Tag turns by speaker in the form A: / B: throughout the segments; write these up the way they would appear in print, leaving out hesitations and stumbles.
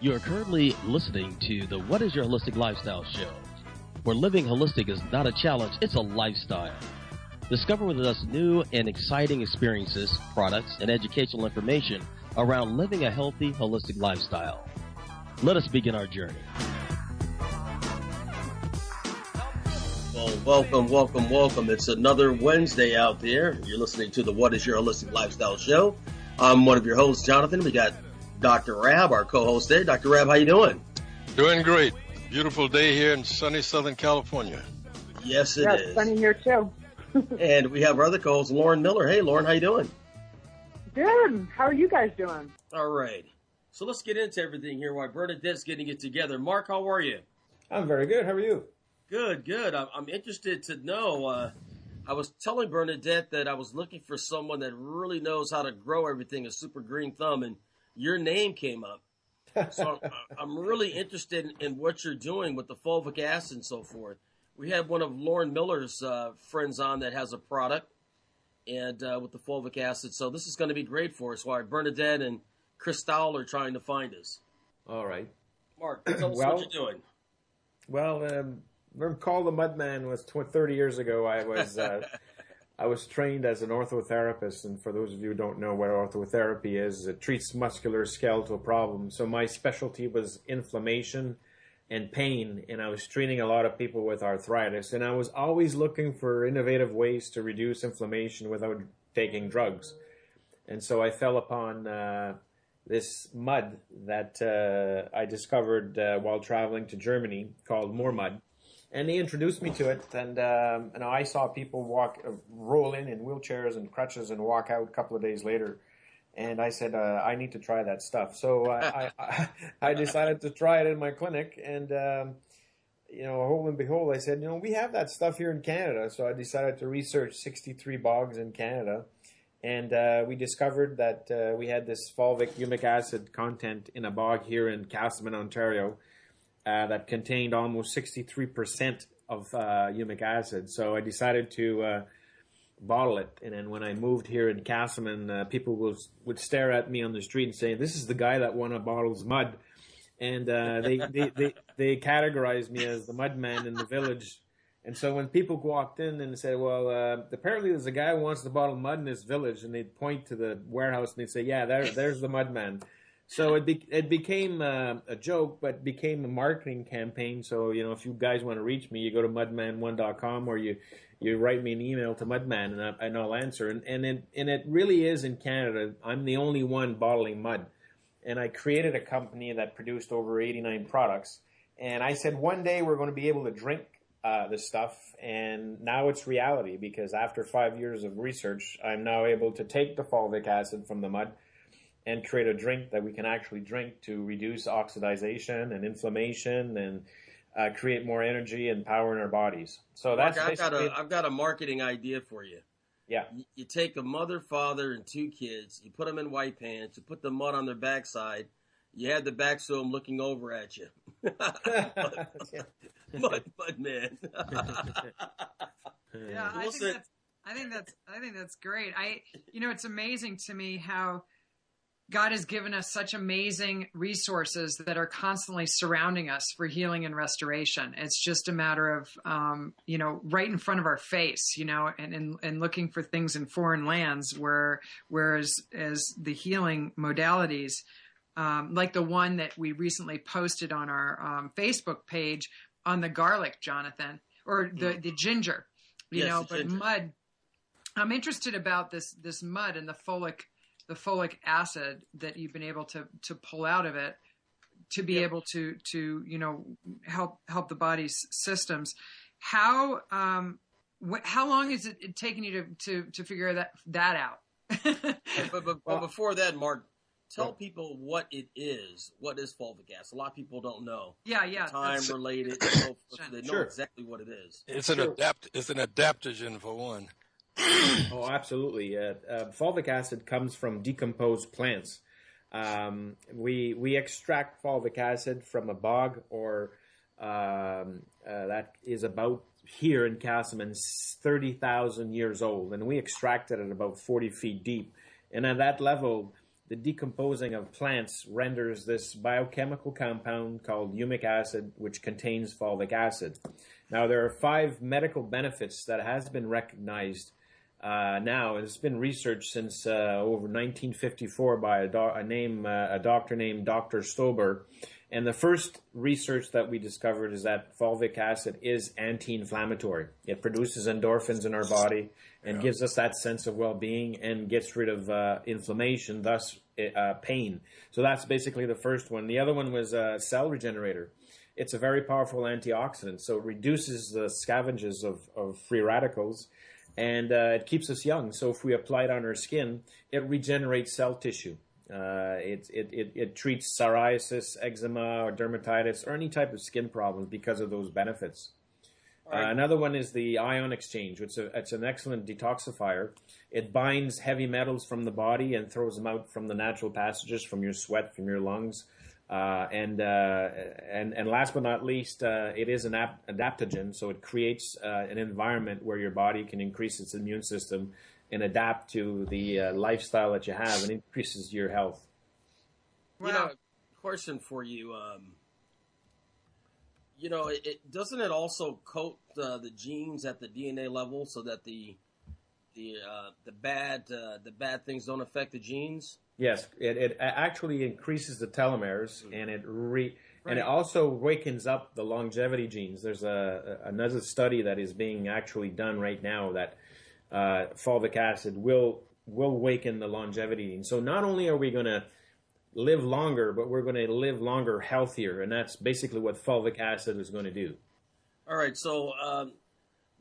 A: You are currently listening to the What is Your Holistic Lifestyle show, where living holistic is not a challenge, it's a lifestyle. Discover with us new and exciting experiences, products, and educational information around living a healthy, holistic lifestyle. Let us begin our journey. Well, welcome. It's another Wednesday out there. You're listening to the What is Your Holistic Lifestyle show. I'm one of your hosts, Jonathan. We got Dr. Rab, our co-host there. Dr. Rab, how you doing?
B: Doing great. Beautiful day here in sunny Southern California.
A: Yes, it is.
C: Sunny here too.
A: And we have our other co-host, Lauren Miller. Hey, Lauren, how you doing?
C: Good. How are you guys doing?
A: All right. So let's get into everything here while Bernadette's getting it together. Mark, how are you?
D: I'm very good. How are you?
A: Good. I'm interested to know. I was telling Bernadette that I was looking for someone that really knows how to grow everything, a super green thumb, and your name came up. So I'm really interested in what you're doing with the fulvic acid and so forth. We have one of Lauren Miller's friends on that has a product and with the fulvic acid. So this is going to be great for us while Bernadette and Cristal are trying to find us.
D: All right.
A: Mark, tell us what you're doing.
D: Well, called the Mudman was 30 years ago. I was trained as an orthotherapist, and for those of you who don't know what orthotherapy is, it treats musculoskeletal problems. So my specialty was inflammation and pain, and I was treating a lot of people with arthritis, and I was always looking for innovative ways to reduce inflammation without taking drugs. And so I fell upon this mud that I discovered while traveling to Germany called More Mud. And they introduced me to it, and I saw people roll in wheelchairs and crutches and walk out a couple of days later. And I said, I need to try that stuff. So I decided to try it in my clinic, and lo and behold, I said, we have that stuff here in Canada. So I decided to research 63 bogs in Canada, and we discovered that we had this fulvic humic acid content in a bog here in Castlemaine, Ontario. That contained almost 63% of humic acid. So I decided to bottle it. And then when I moved here in Castlemaine, people would stare at me on the street and say, "This is the guy that won a bottle's mud." And they categorized me as the mud man in the village. And so when people walked in and said, "Well, apparently there's a guy who wants to bottle mud in this village," and they'd point to the warehouse and they'd say, "Yeah, there's the mud man." So it became a joke, but became a marketing campaign. So, if you guys want to reach me, you go to mudman1.com or you write me an email to Mudman and I'll answer. And it really is in Canada. I'm the only one bottling mud. And I created a company that produced over 89 products. And I said, one day we're going to be able to drink this stuff. And now it's reality, because after 5 years of research, I'm now able to take the fulvic acid from the mud and create a drink that we can actually drink to reduce oxidization and inflammation and create more energy and power in our bodies. So that's
A: I've got a marketing idea for you.
D: Yeah.
A: You take a mother, father, and two kids. You put them in white pants. You put the mud on their backside. You have the back so I'm looking over at you. mud man.
E: Yeah, I think that's great. It's amazing to me how God has given us such amazing resources that are constantly surrounding us for healing and restoration. It's just a matter of, right in front of our face, and looking for things in foreign lands whereas the healing modalities, like the one that we recently posted on our Facebook page on the garlic, Jonathan, or the ginger, but mud. I'm interested about this mud and the folic acid that you've been able to pull out of it to be able to help the body's systems. How long is it taking you to figure that out?
A: but before that, Mark, tell people what it is. What is fulvic acid? A lot of people don't know.
E: Yeah.
A: Time related. So they know exactly what it is.
B: It's an adaptogen for one.
D: Oh, absolutely. Fulvic acid comes from decomposed plants. We extract fulvic acid from a bog or that is about here in Castlemaine 30,000 years old, and we extract it at about 40 feet deep. And at that level, the decomposing of plants renders this biochemical compound called humic acid, which contains fulvic acid. Now, there are 5 medical benefits that has been recognized now. It's been researched since over 1954 by a doctor named Dr. Stober. And the first research that we discovered is that fulvic acid is anti-inflammatory. It produces endorphins in our body and gives us that sense of well-being and gets rid of inflammation, thus pain. So that's basically the first one. The other one was cell regenerator. It's a very powerful antioxidant, so it reduces the scavenges of free radicals, and it keeps us young. So if we apply it on our skin, it regenerates cell tissue. It treats psoriasis, eczema, or dermatitis, or any type of skin problems because of those benefits. Right. Another one is the ion exchange. It's an excellent detoxifier. It binds heavy metals from the body and throws them out from the natural passages, from your sweat, from your lungs. And last but not least, it is an adaptogen, so it creates an environment where your body can increase its immune system and adapt to the lifestyle that you have, and increases your health.
A: Wow. Question for you. Doesn't it also coat the genes at the DNA level so that the bad things don't affect the genes?
D: Yes, it actually increases the telomeres, and and it also wakens up the longevity genes. There's another study that is being actually done right now that fulvic acid will waken the longevity gene. So not only are we going to live longer, but we're going to live longer healthier, and that's basically what fulvic acid is going to do.
A: All right, so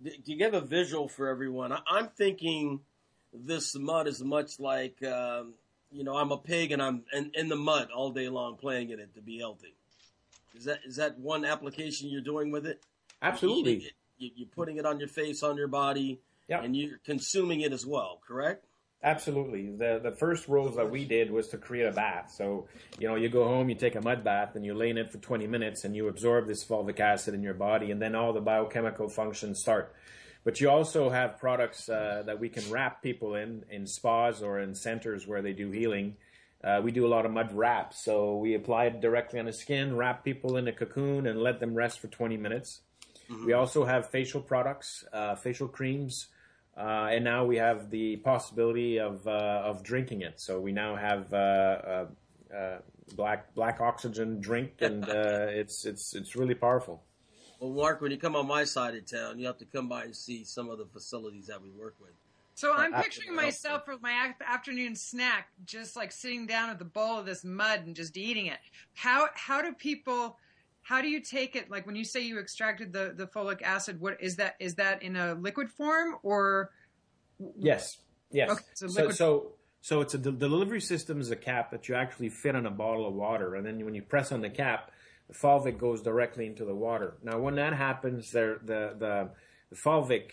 A: do you give a visual for everyone? I'm thinking this mud is much like, I'm a pig and I'm in the mud all day long playing in it to be healthy. Is that one application you're doing with it?
D: Absolutely.
A: You're putting it on your face, on your body, and you're consuming it as well, correct?
D: Absolutely. The first rules that we did was to create a bath. So, you go home, you take a mud bath, and you lay in it for 20 minutes, and you absorb this fulvic acid in your body, and then all the biochemical functions start. But you also have products that we can wrap people in spas or in centers where they do healing. We do a lot of mud wraps. So we apply it directly on the skin, wrap people in a cocoon, and let them rest for 20 minutes. Mm-hmm. We also have facial products, facial creams. And now we have the possibility of drinking it. So we now have black oxygen drink, and it's really powerful.
A: Well, Mark, when you come on my side of town, you have to come by and see some of the facilities that we work with.
E: So I'm picturing myself with my afternoon snack, just like sitting down with a bowl of this mud and just eating it. How do you take it? Like when you say you extracted the folic acid, what is that? Is that in a liquid form or?
D: Yes.
E: Okay,
D: so it's the delivery system is a cap that you actually fit on a bottle of water, and then when you press on the cap, the fulvic goes directly into the water. Now, when that happens, the fulvic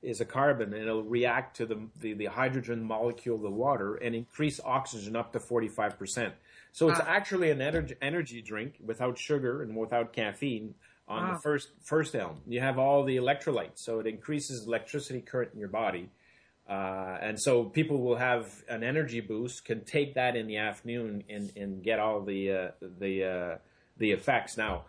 D: is a carbon, and it'll react to the hydrogen molecule of the water and increase oxygen up to 45%. So it's actually an energy drink without sugar and without caffeine on the first elm. You have all the electrolytes, so it increases electricity current in your body. And so people will have an energy boost, can take that in the afternoon and get all the effects. Now,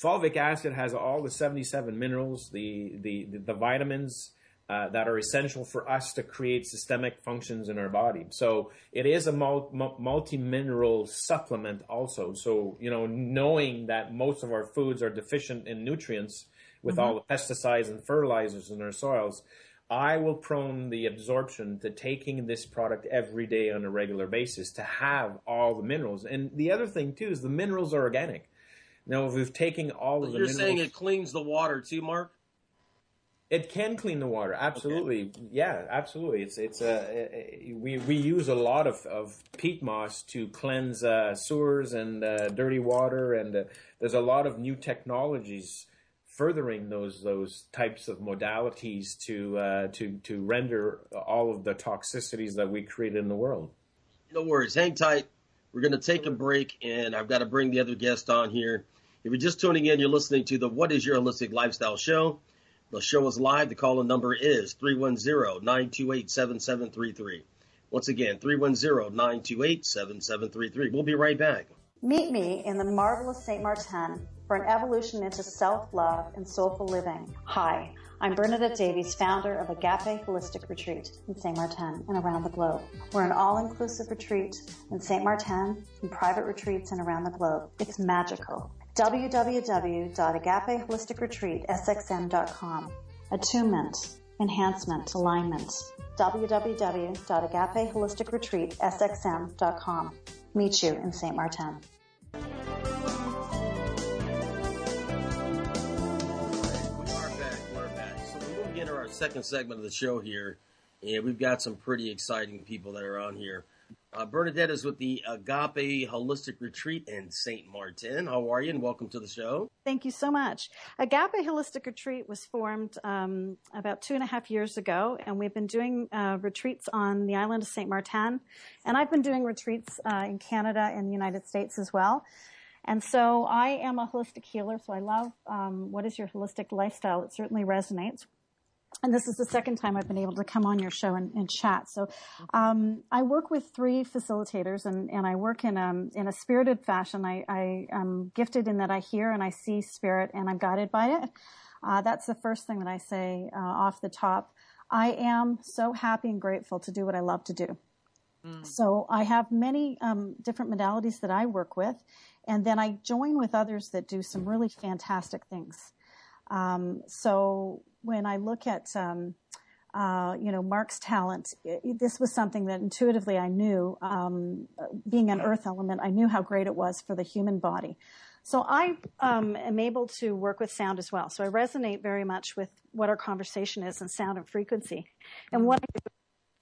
D: fulvic acid has all the 77 minerals, the vitamins that are essential for us to create systemic functions in our body. So it is a multi-mineral supplement also. So, knowing that most of our foods are deficient in nutrients with all the pesticides and fertilizers in our soils, I will prone the absorption to taking this product every day on a regular basis to have all the minerals. And the other thing, too, is the minerals are organic. Now, if we've taken all of the minerals...
A: You're saying it cleans the water, too, Mark?
D: It can clean the water, absolutely. Okay. Yeah, absolutely. We use a lot of peat moss to cleanse sewers and dirty water, and there's a lot of new technologies furthering those types of modalities to render all of the toxicities that we create in the world.
A: No worries. Hang tight. We're going to take a break, and I've got to bring the other guest on here. If you're just tuning in, you're listening to the What is Your Holistic Lifestyle Show. The show is live. The call-in number is 310-928-7733. Once again, 310-928-7733. We'll be right back.
F: Meet me in the marvelous St. Martin for an evolution into self-love and soulful living. Hi, I'm Bernadette Davies, founder of Agape Holistic Retreat in St. Martin and around the globe. We're an all-inclusive retreat in St. Martin and private retreats and around the globe. It's magical. www.agapeholisticretreatsxm.com. Attunement, enhancement, alignment. www.agapeholisticretreatsxm.com. Meet you in St. Martin.
A: We're back. So we're going to get to our second segment of the show here, and we've got some pretty exciting people that are on here. Bernadette is with the Agape Holistic Retreat in St. Martin. How are you, and welcome to the show.
F: Thank you so much. Agape Holistic Retreat was formed about 2.5 years ago, and we've been doing retreats on the island of St. Martin, and I've been doing retreats in Canada and the United States as well. And so I am a holistic healer, so I love what is your holistic lifestyle. It certainly resonates. And this is the second time I've been able to come on your show and chat. So I work with 3 facilitators, and I work in a spirited fashion. I am gifted in that I hear and I see spirit, and I'm guided by it. That's the first thing that I say off the top. I am so happy and grateful to do what I love to do. So I have many different modalities that I work with, and then I join with others that do some really fantastic things. So when I look at, Mark's talent, this was something that intuitively I knew, being an earth element, I knew how great it was for the human body. So I am able to work with sound as well. So I resonate very much with what our conversation is in sound and frequency. And what I do with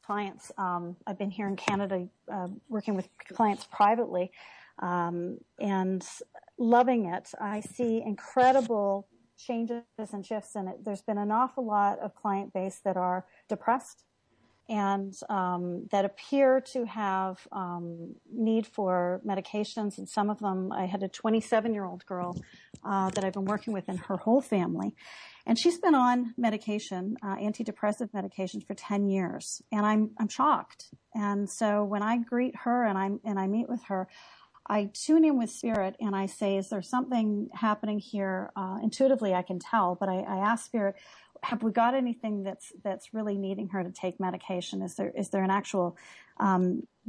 F: clients, I've been here in Canada working with clients privately and loving it. I see incredible changes and shifts in it. There's been an awful lot of client base that are depressed and that appear to have need for medications. And some of them, I had a 27-year-old girl that I've been working with and her whole family. And she's been on medication, antidepressive medication for 10 years. And I'm shocked. And so when I greet her and I meet with her, I tune in with spirit and I say, is there something happening here? Intuitively, I can tell, but I ask spirit, have we got anything that's really needing her to take medication? Is there an actual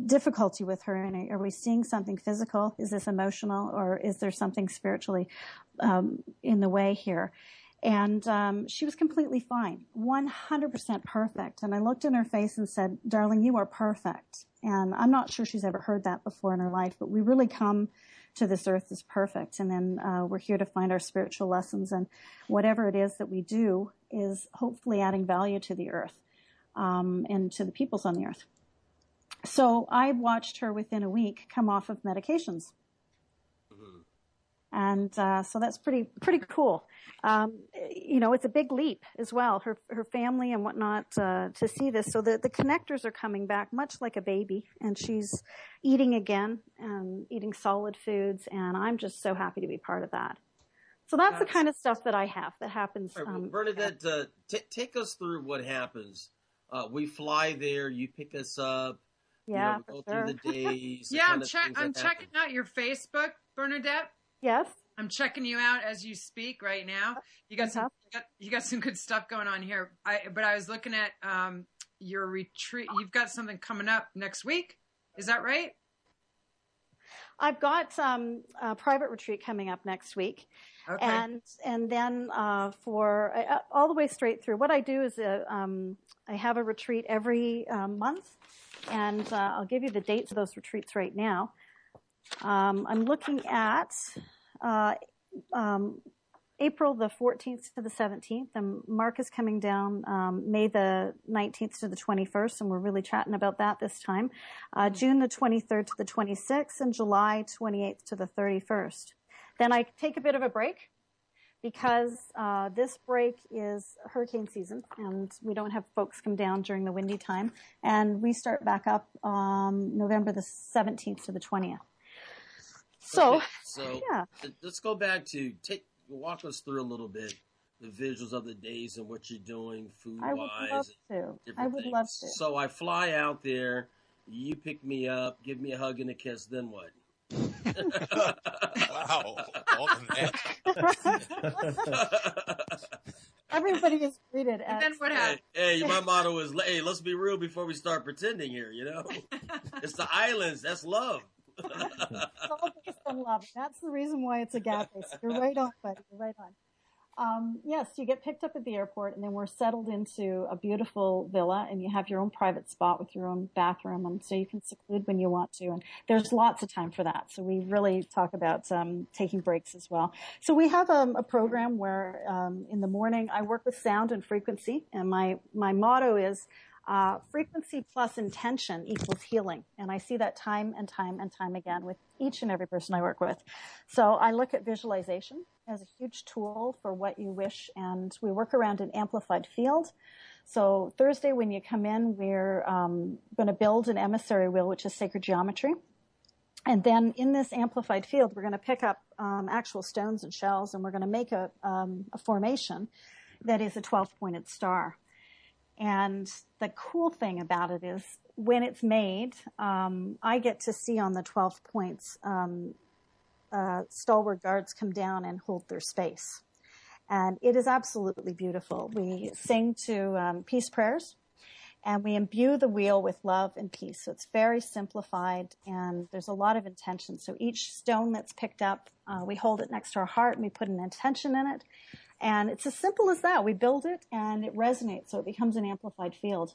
F: difficulty with her? And are we seeing something physical? Is this emotional, or is there something spiritually in the way here? And she was completely fine, 100% perfect. And I looked in her face and said, darling, you are perfect. And I'm not sure she's ever heard that before in her life, but we really come to this earth as perfect. And then we're here to find our spiritual lessons. And whatever it is that we do is hopefully adding value to the earth and to the peoples on the earth. So I watched her within a week come off of medications. And so that's pretty cool. It's a big leap as well. Her family and whatnot to see this. So the connectors are coming back, much like a baby, and she's eating again and eating solid foods. And I'm just so happy to be part of that. So that's the kind of stuff that I have that happens.
A: Right, well, Bernadette, take us through what happens. We fly there. You pick us up.
F: Yeah,
A: we go through the days.
E: Yeah, I'm checking out your Facebook, Bernadette.
F: Yes.
E: I'm checking you out as you speak right now. You got some good stuff going on here. But I was looking at your retreat. You've got something coming up next week. Is that right?
F: I've got a private retreat coming up next week. Okay. And then for all the way straight through, what I do is I have a retreat every month, and I'll give you the dates of those retreats right now. I'm looking at April the 14th to the 17th, and Mark is coming down May the 19th to the 21st, and we're really chatting about that this time. June the 23rd to the 26th, and July 28th to the 31st. Then I take a bit of a break because this break is hurricane season, and we don't have folks come down during the windy time, and we start back up November the 17th to the 20th. So yeah.
A: Let's go back to walk us through a little bit the visuals of the days and what you're doing food-wise.
F: I would love to.
A: So I fly out there. You pick me up, give me a hug and a kiss, then what?
G: Wow. All in that.
F: Everybody is greeted.
E: And then what happened?
A: Hey, my motto is, hey, let's be real before we start pretending here, you know? It's the islands. That's love.
F: It's all based on love. That's the reason why it's Agape. So you're right on, buddy. You're right on. Yes, you get picked up at the airport, and then we're settled into a beautiful villa, and you have your own private spot with your own bathroom, and so you can seclude when you want to. And there's lots of time for that. So we really talk about taking breaks as well. So we have a program where in the morning I work with sound and frequency, and my motto is frequency plus intention equals healing. And I see that time and time and time again with each and every person I work with. So I look at visualization as a huge tool for what you wish, and we work around an amplified field. So Thursday when you come in, we're going to build an emissary wheel, which is sacred geometry. And then in this amplified field, we're going to pick up actual stones and shells, and we're going to make a formation that is a 12-pointed star. And the cool thing about it is when it's made, I get to see on the 12 points, stalwart guards come down and hold their space. And it is absolutely beautiful. We sing to peace prayers, and we imbue the wheel with love and peace. So it's very simplified, and there's a lot of intention. So each stone that's picked up, we hold it next to our heart, and we put an intention in it. And it's as simple as that. We build it, and it resonates, so it becomes an amplified field.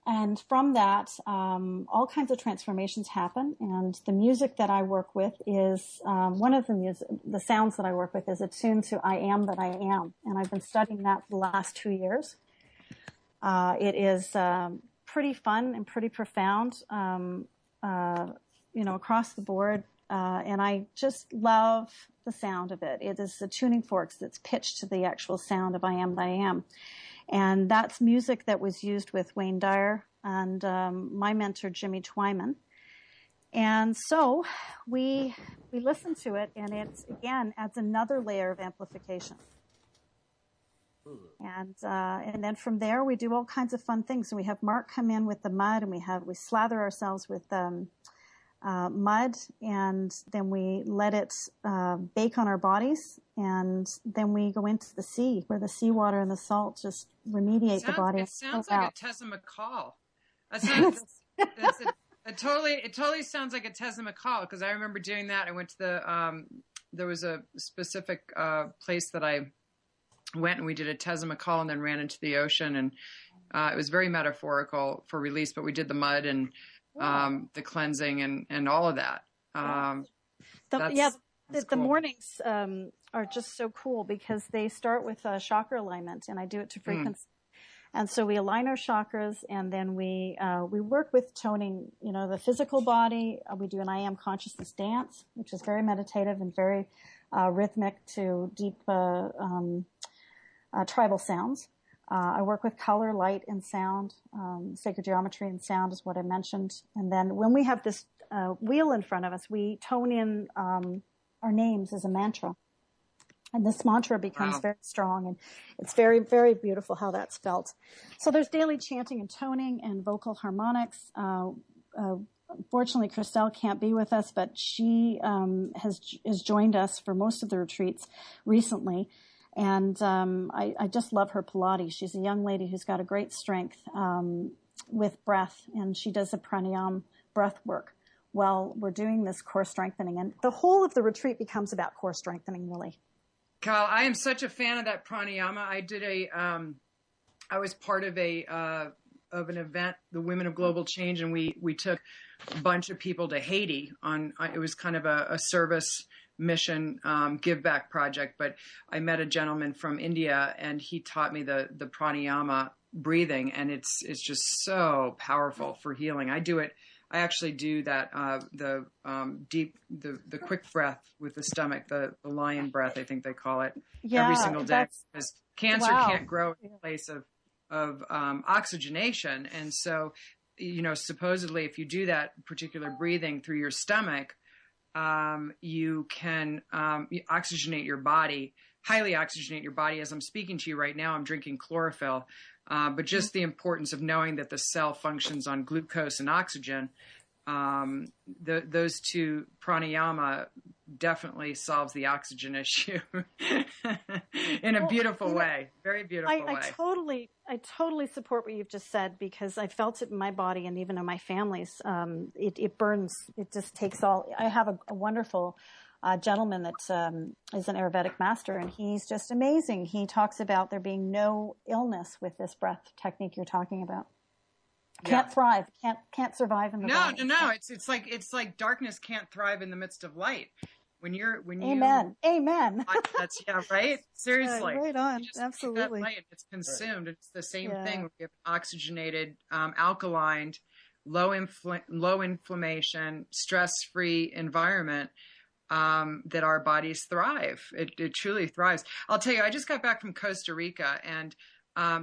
F: And from that, all kinds of transformations happen. And the music that I work with is one of the sounds that I work with is attuned to "I Am That I Am," and I've been studying that for the last 2 years. It is pretty fun and pretty profound, across the board. And I just love the sound of it. It is the tuning forks that's pitched to the actual sound of "I Am That I Am." And that's music that was used with Wayne Dyer and my mentor, Jimmy Twyman. And so we listen to it, and it's, again, adds another layer of amplification. And then from there, we do all kinds of fun things. So we have Mark come in with the mud, and we slather ourselves with mud, and then we let it bake on our bodies, and then we go into the sea, where the seawater and the salt just remediate the body.
E: It sounds like a Tessa McCall. It totally sounds like a Tessa McCall, because I remember doing that. I went to there was a specific place that I went, and we did a Tessa McCall and then ran into the ocean, and it was very metaphorical for release, but we did the mud and the cleansing and all of that. The
F: cool. Mornings are just so cool because they start with chakra alignment, and I do it to frequency. And so we align our chakras, and then we work with toning, the physical body. We do an I Am Consciousness dance, which is very meditative and very rhythmic to deep tribal sounds. I work with color, light, and sound. Sacred geometry and sound is what I mentioned. And then when we have this wheel in front of us, we tone in our names as a mantra. And this mantra becomes very strong, and it's very, very beautiful how that's felt. So there's daily chanting and toning and vocal harmonics. Unfortunately, Christelle can't be with us, but she has joined us for most of the retreats recently. And I just love her Pilates. She's a young lady who's got a great strength with breath, and she does a pranayama breath work while we're doing this core strengthening. And the whole of the retreat becomes about core strengthening, really.
E: Kyle, I am such a fan of that pranayama. I was part of an event, the Women of Global Change, and we took a bunch of people to Haiti it was kind of a service mission give back project, but I met a gentleman from India, and he taught me the pranayama breathing, and it's just so powerful for healing. I actually do that the quick breath with the stomach, the lion breath, I think they call it, every single day, because cancer can't grow in a place of oxygenation. And so, supposedly if you do that particular breathing through your stomach, you can oxygenate your body, highly oxygenate your body. As I'm speaking to you right now, I'm drinking chlorophyll. But just the importance of knowing that the cell functions on glucose and oxygen, those two pranayama definitely solves the oxygen issue in a beautiful way, very beautiful way.
F: I totally support what you've just said, because I felt it in my body and even in my family's. It burns. It just takes all. I have a wonderful gentleman that is an Ayurvedic master, and he's just amazing. He talks about there being no illness with this breath technique you're talking about. Can't thrive. Can't survive in the body.
E: No. It's like darkness can't thrive in the midst of light.
F: Amen.
E: That's right. Seriously,
F: right on. Absolutely.
E: That light, it's consumed. It's the same thing. We have oxygenated, alkaline, low inflammation, stress-free environment. That our bodies thrive. It truly thrives. I'll tell you, I just got back from Costa Rica, and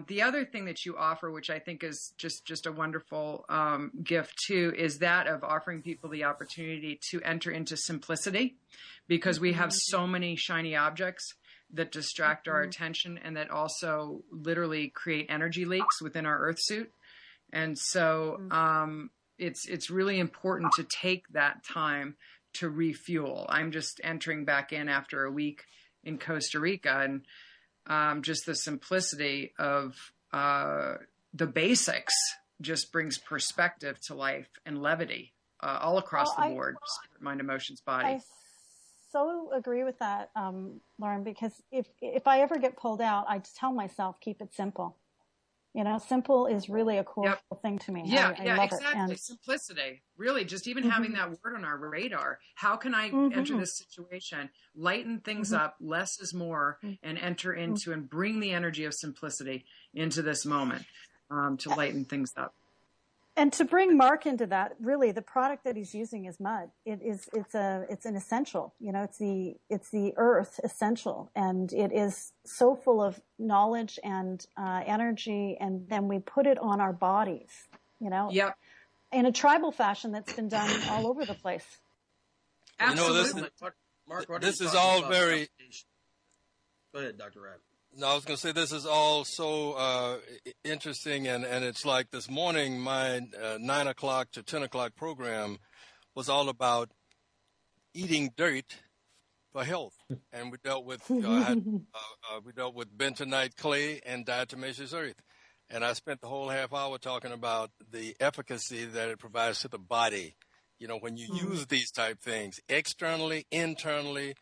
E: the other thing that you offer, which I think is just a wonderful gift too, is that of offering people the opportunity to enter into simplicity, because we have so many shiny objects that distract our attention and that also literally create energy leaks within our earth suit. And so it's really important to take that time to refuel. I'm just entering back in after a week in Costa Rica, and just the simplicity of the basics just brings perspective to life and levity all across the board, spirit, mind, emotions, body.
F: I so agree with that, Lauren, because if I ever get pulled out, I just tell myself, keep it simple. Simple is really a cool thing to me.
E: Yeah,
F: I love
E: exactly.
F: It. And
E: simplicity. Really, just even having that word on our radar. How can I enter this situation, lighten things up, less is more, and enter into and bring the energy of simplicity into this moment to lighten things up.
F: And to bring Mark into that, really, the product that he's using is mud. It's an essential. It's the earth essential, and it is so full of knowledge and energy. And then we put it on our bodies.
E: Yep.
F: In a tribal fashion that's been done all over the place.
E: Absolutely.
A: Mark,
B: this is all very.
A: Go ahead, Dr. Rabb.
B: No, I was going to say this is all so interesting, and it's like this morning, my 9 o'clock to 10 o'clock program was all about eating dirt for health, and we dealt with we dealt with bentonite clay and diatomaceous earth, and I spent the whole half hour talking about the efficacy that it provides to the body. When you use these type things externally, internally,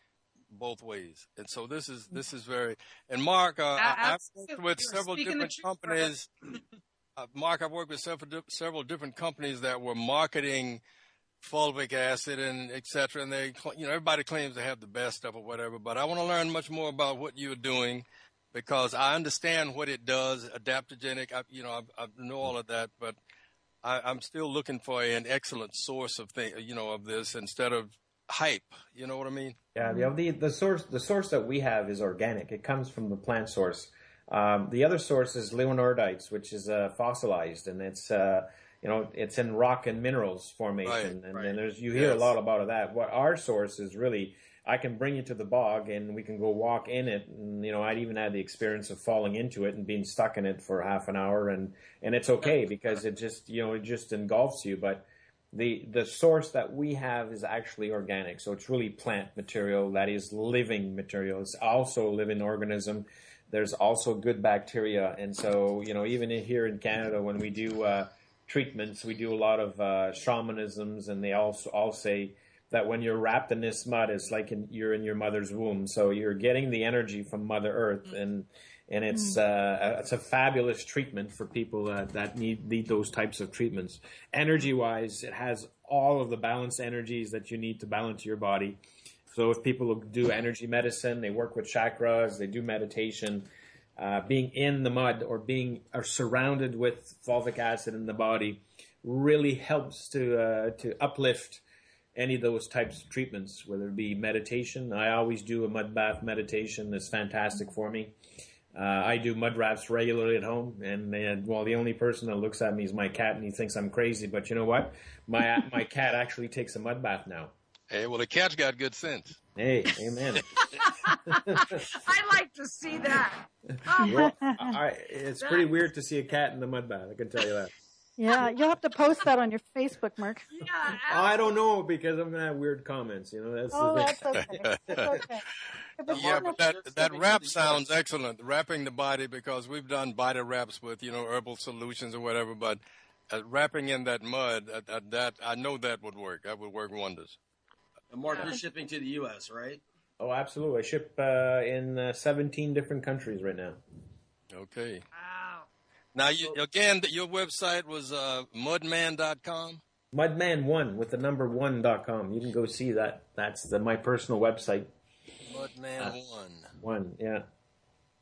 B: both ways. And so this is very, and Mark, I've worked with several different companies. Mark, I've worked with several different companies that were marketing fulvic acid and et cetera. And they, everybody claims to have the best stuff or whatever, but I want to learn much more about what you're doing, because I understand what it does, adaptogenic. I know all of that, but I'm still looking for an excellent source of of this instead of hype. You know what I mean?
D: Yeah, the source that we have is organic. It comes from the plant source. The other source is leonardites, which is fossilized, and it's it's in rock and minerals formation.
B: Right.
D: And you hear a lot about that. What our source is really, I can bring you to the bog and we can go walk in it. And I'd even had the experience of falling into it and being stuck in it for half an hour, and it's okay because it just it just engulfs you. But the source that we have is actually organic, so it's really plant material that is living material. It's also a living organism. There's also good bacteria, and so even here in Canada, when we do treatments, we do a lot of shamanisms, and they also all say that when you're wrapped in this mud, it's like you're in your mother's womb. So you're getting the energy from Mother Earth, and it's a fabulous treatment for people that need those types of treatments. Energy-wise, it has all of the balanced energies that you need to balance your body. So if people do energy medicine, they work with chakras, they do meditation, being in the mud or surrounded with fulvic acid in the body really helps to uplift any of those types of treatments, whether it be meditation. I always do a mud bath meditation. It's fantastic for me. I do mud wraps regularly at home, and the only person that looks at me is my cat, and he thinks I'm crazy. But you know what? My cat actually takes a mud bath now.
B: Hey, well, the cat's got good sense.
D: Hey, amen.
E: I'd like to see that. Oh,
D: Well, it's pretty weird to see a cat in the mud bath. I can tell you that.
F: Yeah, you'll have to post that on your Facebook, Mark.
E: yeah,
D: I don't know because I'm gonna have weird comments. That's the thing.
F: That's okay. That's okay.
B: Yeah, but that wrap sounds excellent. Wrapping the body, because we've done body wraps with, herbal solutions or whatever, but wrapping in that mud, that I know that would work. That would work wonders.
A: And Mark, you're shipping to the U.S., right?
D: Oh, absolutely. I ship in 17 different countries right now.
B: Okay.
E: wow.
B: Now, your website was mudman.com?
D: Mudman1 with the number 1.com. You can go see that. That's my personal website.
B: Mudman1.
D: One, yeah.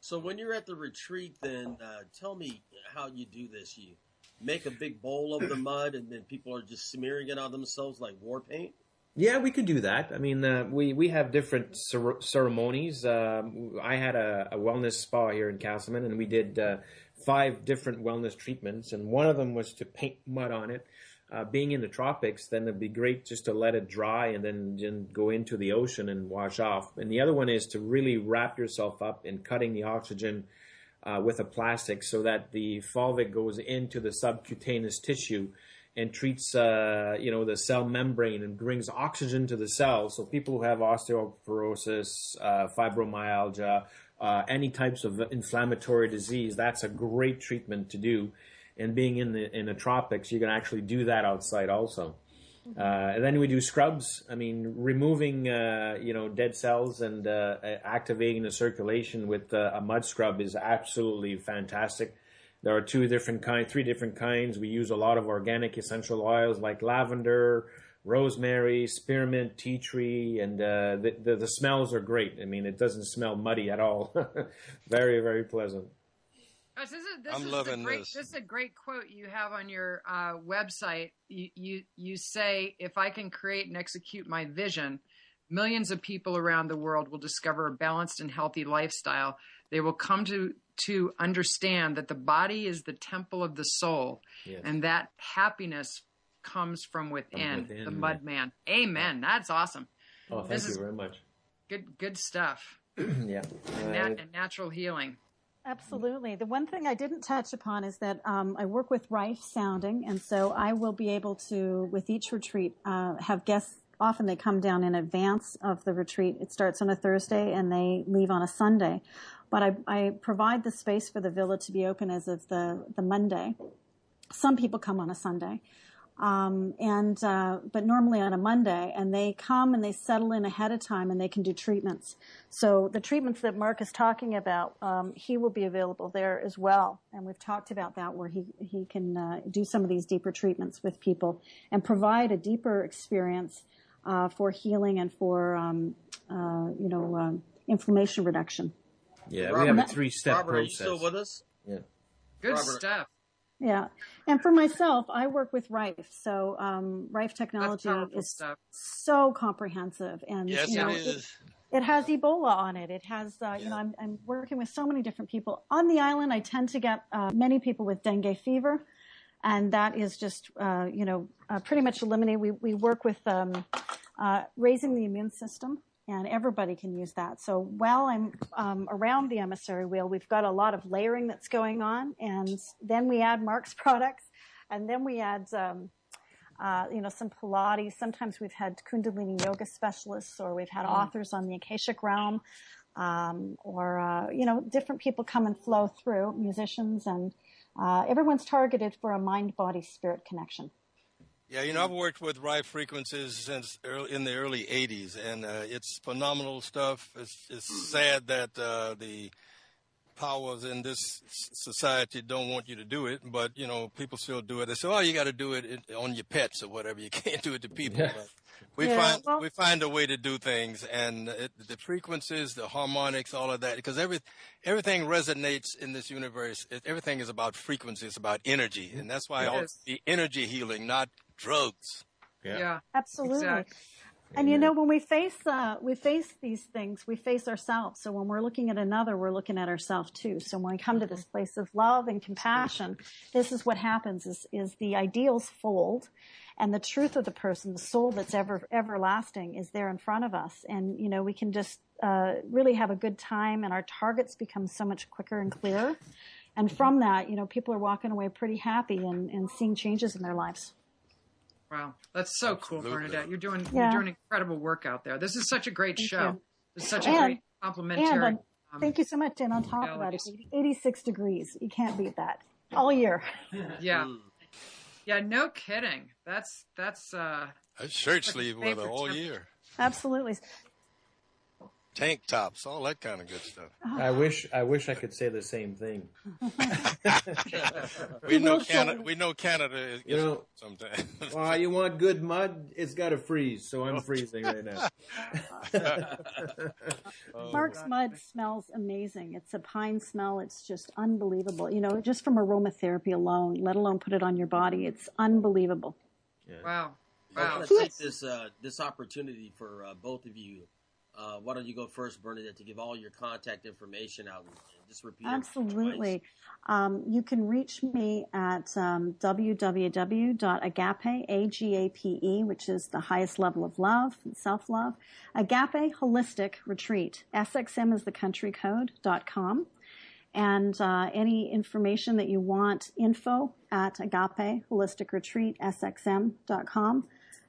A: So when you're at the retreat, then tell me how you do this. You make a big bowl of the mud, and then people are just smearing it on themselves like war paint?
D: Yeah, we could do that. I mean, we have different ceremonies. I had a wellness spa here in Castleman, and we did 5 different wellness treatments, and one of them was to paint mud on it. Being in the tropics, then it'd be great just to let it dry and then go into the ocean and wash off. And the other one is to really wrap yourself up in cutting the oxygen with a plastic so that the fulvic goes into the subcutaneous tissue and treats, the cell membrane and brings oxygen to the cells. So people who have osteoporosis, fibromyalgia, any types of inflammatory disease, that's a great treatment to do. And being in the tropics, you can actually do that outside also. And then we do scrubs. I mean, removing dead cells and activating the circulation with a mud scrub is absolutely fantastic. There are 3 different kinds. We use a lot of organic essential oils like lavender, rosemary, spearmint, tea tree, and the smells are great. I mean, it doesn't smell muddy at all. Very, very pleasant.
E: Gosh,
B: I'm loving this.
E: This is a great quote you have on your website. You say, if I can create and execute my vision, millions of people around the world will discover a balanced and healthy lifestyle. They will come to understand that the body is the temple of the soul, yes, and that happiness comes from within the mud man. Amen. That's awesome.
D: Oh, thank you very much.
E: Good stuff.
D: Yeah.
E: And natural healing.
F: Absolutely. The one thing I didn't touch upon is that I work with Rife Sounding, and so I will be able to, with each retreat, have guests. Often they come down in advance of the retreat. It starts on a Thursday, and they leave on a Sunday. But I provide the space for the villa to be open as of the Monday. Some people come on a Sunday. But normally on a Monday, and they come and they settle in ahead of time and they can do treatments. So the treatments that Mark is talking about, he will be available there as well. And we've talked about that, where he can do some of these deeper treatments with people and provide a deeper experience for healing and for inflammation reduction.
D: Yeah,
A: Robert,
D: we have a 3-step
A: Robert,
D: process.
A: Are you still with us?
D: Yeah.
E: Good
A: Robert.
E: stuff.
F: Yeah. And for myself, I work with Rife. So Rife technology is
E: stuff.
F: so comprehensive. And
B: Yes, it is.
F: It has Ebola on it. It has, I'm working with so many different people. On the island, I tend to get many people with dengue fever. And that is just, pretty much eliminated. We work with raising the immune system. And everybody can use that. So while I'm around the emissary wheel, we've got a lot of layering that's going on. And then we add Mark's products. And then we add, some Pilates. Sometimes we've had Kundalini yoga specialists, or we've had authors on the Akashic realm, different people come and flow through, musicians. And everyone's targeted for a mind-body-spirit connection.
B: Yeah, I've worked with Rife Frequencies since in the early 80s, and it's phenomenal stuff. It's sad that the powers in this society don't want you to do it, but, people still do it. They say, you got to do it on your pets or whatever. You can't do it to people.
D: Yeah.
B: But we find a way to do things, and the frequencies, the harmonics, all of that, because everything resonates in this universe. Everything is about frequency. It's about energy, and that's why the energy healing, not drugs.
E: Yeah.
F: Absolutely.
E: Exactly.
F: And when we face these things, we face ourselves. So when we're looking at another, we're looking at ourselves too. So when we come to this place of love and compassion, this is what happens: is the ideals fold, and the truth of the person, the soul that's everlasting, is there in front of us. And we can just really have a good time, and our targets become so much quicker and clearer. And from that, people are walking away pretty happy and seeing changes in their lives.
E: Wow, that's so
B: Absolutely.
E: cool, Bernadette. You're doing incredible work out there. This is such a great show. It's such a great complimentary.
F: And thank you so much. And on top of that, it's 86 degrees. You can't beat that all year.
E: Yeah. Yeah, no kidding. That's
B: A shirt sleeve weather all year.
F: Absolutely.
B: Tank tops, all that kind of good stuff.
D: I wish I could say the same thing.
B: We know Canada is sometimes.
D: Well, you want good mud? It's got to freeze, so I'm freezing right now.
F: Mark's mud smells amazing. It's a pine smell. It's just unbelievable. Just from aromatherapy alone, let alone put it on your body. It's unbelievable.
D: Yeah.
E: wow.
A: I want to take this opportunity for both of you. Why don't you go first, Bernadette, to give all your contact information out and just repeat it.
F: Absolutely. You can reach me at www.agape, A-G-A-P-E, which is the highest level of love and self-love. Agape Holistic Retreat. SXM is the country code.com. And any information that you want, info at Agape Holistic Retreat, SXM.com.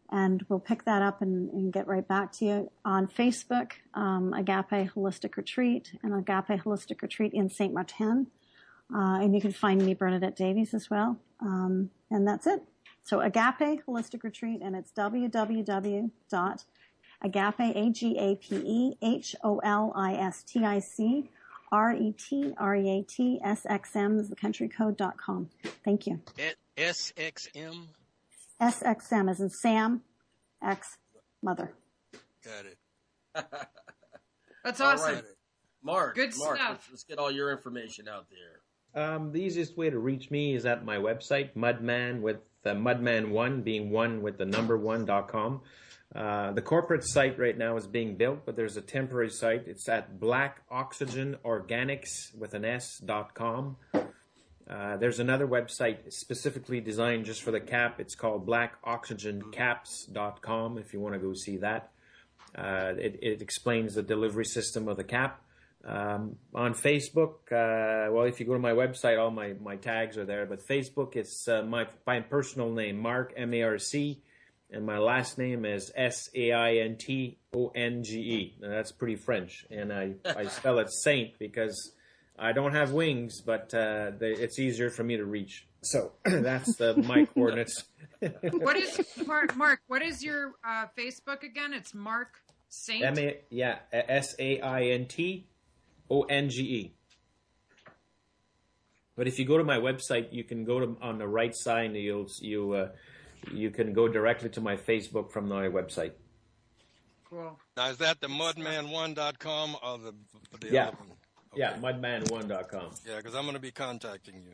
F: And we'll pick that up and get right back to you. On Facebook, Agape Holistic Retreat and Agape Holistic Retreat in St. Martin. And you can find me, Bernadette Davies, as well. And that's it. So Agape Holistic Retreat, and it's www.agape, AGAPE, HOLISTIC, RETREATSXM is the country code.com. Thank you.
B: SXM?
F: SXM as in Sam, X, Mother.
B: Got it.
E: That's awesome.
A: Right. Mark,
E: Good stuff.
A: Let's get all your information out there.
D: The easiest way to reach me is at my website, Mudman, with Mudman1 being one with the number 1.com. The corporate site right now is being built, but there's a temporary site. It's at blackoxygenorganics with an S.com. There's another website specifically designed just for the cap. It's called blackoxygencaps.com if you want to go see that. It explains the delivery system of the cap. On Facebook, if you go to my website, all my tags are there. But Facebook, it's my personal name, Mark, M-A-R-C, and my last name is S-A-I-N-T-O-N-G-E. Now, that's pretty French, and I spell it Saint because I don't have wings, but it's easier for me to reach. So that's my coordinates.
E: What is Mark? What is your Facebook again? It's Mark Saint. S-A-I-N-T-O-N-G-E. But if you go to my website, you can go to on the right side. You can go directly to my Facebook from my website. Cool.
B: Now, is that the mudman1.com or the
D: Yeah.
B: other one?
D: Yeah, mudman1.com.
B: Yeah, because I'm going to be contacting you.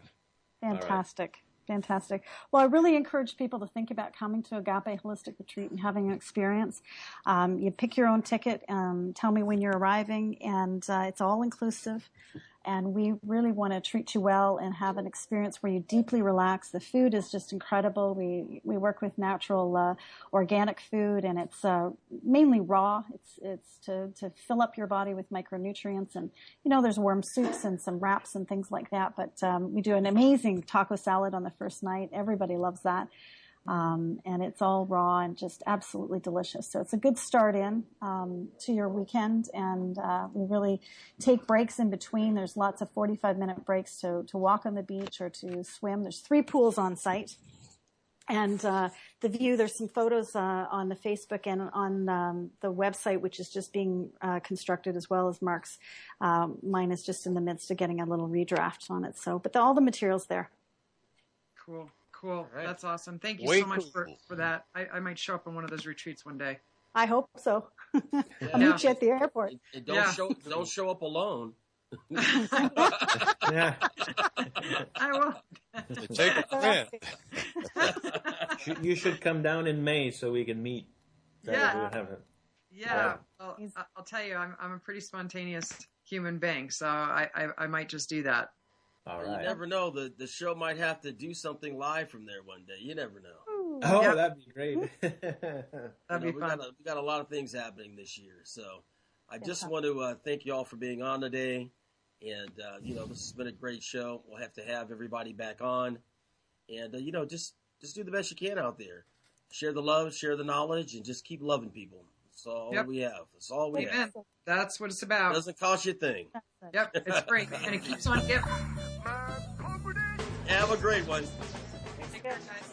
F: Fantastic. Fantastic. Well, I really encourage people to think about coming to Agape Holistic Retreat and having an experience. You pick your own ticket, tell me when you're arriving, and it's all inclusive. And we really want to treat you well and have an experience where you deeply relax. The food is just incredible. We work with natural, organic food, and it's mainly raw. It's to fill up your body with micronutrients, and there's warm soups and some wraps and things like that. But we do an amazing taco salad on the first night. Everybody loves that. And it's all raw and just absolutely delicious. So it's a good start in to your weekend, and we really take breaks in between. There's lots of 45-minute breaks to walk on the beach or to swim. There's 3 pools on site. And the view, there's some photos on the Facebook and on the website, which is just being constructed as well as Mark's. Mine is just in the midst of getting a little redraft on it. So, but all the material's there.
E: Cool. Cool.
A: Right.
E: That's awesome. Thank you
B: Way
E: so much
B: cool.
E: for that. I might show up on one of those retreats one day.
F: I hope so. I'll
E: Yeah.
F: meet you at the airport.
A: And don't show up alone.
D: Yeah.
E: I will.
B: Take a friend.
D: You should come down in May so we can meet.
E: Yeah.
D: Yeah.
E: Well, I'll tell you, I'm a pretty spontaneous human being, so I might just do that.
D: All
A: You
D: right.
A: never know. The show might have to do something live from there one day. You never know.
D: Oh,
E: Yeah.
D: that'd be great.
E: That'd be fun.
A: We got a lot of things happening this year, so I just want to thank you all for being on today. And, this has been a great show. We'll have to have everybody back on. And, just do the best you can out there. Share the love, share the knowledge, and just keep loving people. That's all we have. That's all we have.
E: That's what it's about.
A: It doesn't cost you a thing.
E: Yep, it's great. And it keeps on giving.
A: Have a great one.
E: Take care, guys.